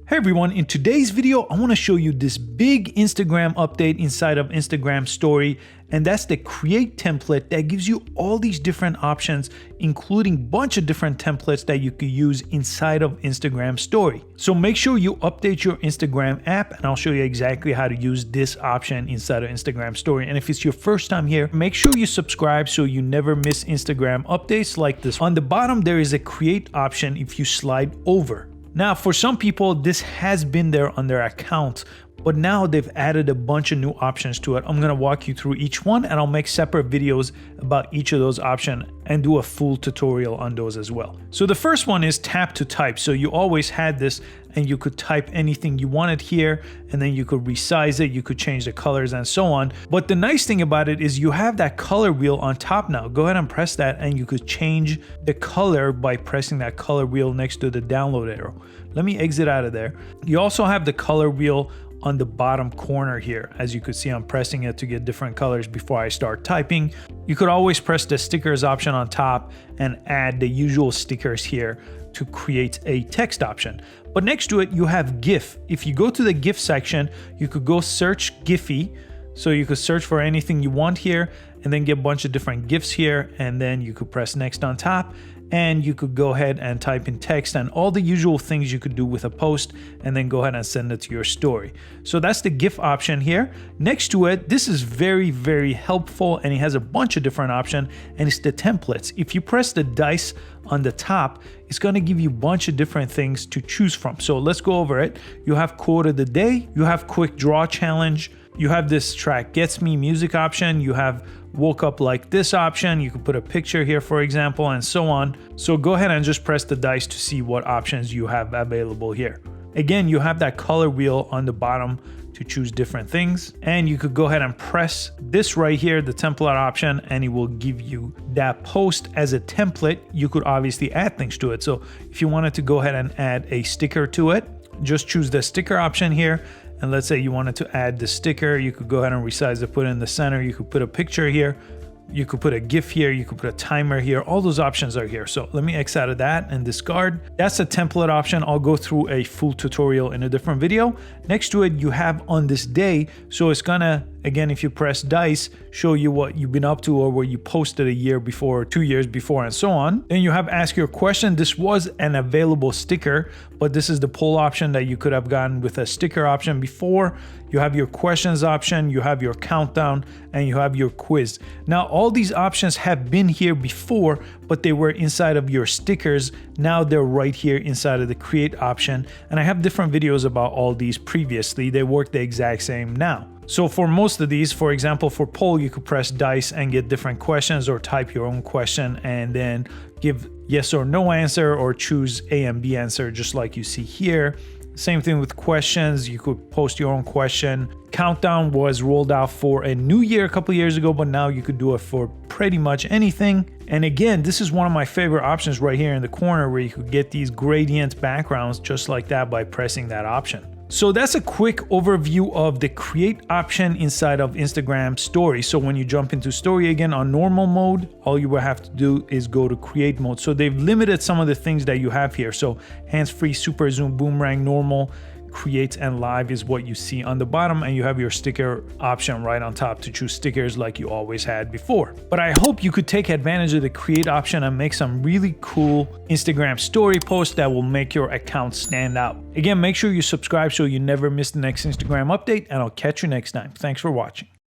Hey everyone, in today's video, I want to show you this big Instagram update inside of Instagram Story, and that's the create template that gives you all these different options, including a bunch of different templates that you could use inside of Instagram Story. So make sure you update your Instagram app, and I'll show you exactly how to use this option inside of Instagram Story. And if it's your first time here, make sure you subscribe so you never miss Instagram updates like this. On the bottom, there is a create option if you slide over. Now, for some people, this has been there on their account, but now they've added a bunch of new options to it. I'm gonna walk you through each one, and I'll make separate videos about each of those options and do a full tutorial on those as well. So the first one is tap to type. So you always had this, and you could type anything you wanted here, and then you could resize it, you could change the colors and so on. But the nice thing about it is you have that color wheel on top now. Go ahead and press that, and you could change the color by pressing that color wheel next to the download arrow. Let me exit out of there. You also have the color wheel on the bottom corner here. As you could see, I'm pressing it to get different colors before I start typing. You could always press the stickers option on top and add the usual stickers here to create a text option. But next to it, you have GIF. If you go to the GIF section, you could go search Giphy. So you could search for anything you want here and then get a bunch of different GIFs here. And then you could press next on top, and you could go ahead and type in text and all the usual things you could do with a post, and then go ahead and send it to your story. So that's the GIF option here. Next to it, this is very, very helpful, and it has a bunch of different options, and it's the templates. If you press the dice on the top, it's going to give you a bunch of different things to choose from. So let's go over it. You have quote of the day, you have quick draw challenge, you have this track gets me music option, you have woke up like this option, you could put a picture here for example, and so on. So go ahead and just press the dice to see what options you have available here. Again, you have that color wheel on the bottom to choose different things, and you could go ahead and press this right here, the template option, and it will give you that post as a template. You could obviously add things to it. So if you wanted to go ahead and add a sticker to it, just choose the sticker option here. And let's say you wanted to add the sticker, you could go ahead and resize it, put it in the center. You could put a picture here, you could put a GIF here, you could put a timer here. All those options are here. So let me X out of that and discard. That's a template option. I'll go through a full tutorial in a different video. Next to it, you have on this day. So it's gonna, again, if you press dice, show you what you've been up to or where you posted a year before, 2 years before, and so on. Then you have ask your question. This was an available sticker, but this is the poll option that you could have gotten with a sticker option before. You have your questions option, you have your countdown, and you have your quiz. Now, all these options have been here before, but they were inside of your stickers. Now they're right here inside of the create option. And I have different videos about all these previously. They work the exact same now. So for most of these, for example, for poll, you could press dice and get different questions, or type your own question and then give yes or no answer, or choose A and B answer, just like you see here. Same thing with questions. You could post your own question. Countdown was rolled out for a new year a couple years ago, but now you could do it for pretty much anything. And again, this is one of my favorite options right here in the corner, where you could get these gradient backgrounds just like that by pressing that option. So that's a quick overview of the create option inside of Instagram Story. So when you jump into Story again on normal mode, all you will have to do is go to create mode. So they've limited some of the things that you have here. So hands-free, super zoom, boomerang, normal, create, and live is what you see on the bottom, and you have your sticker option right on top to choose stickers like you always had before. But I hope you could take advantage of the create option and make some really cool Instagram Story posts that will make your account stand out. Again, make sure you subscribe so you never miss the next Instagram update, and I'll catch you next time. Thanks for watching.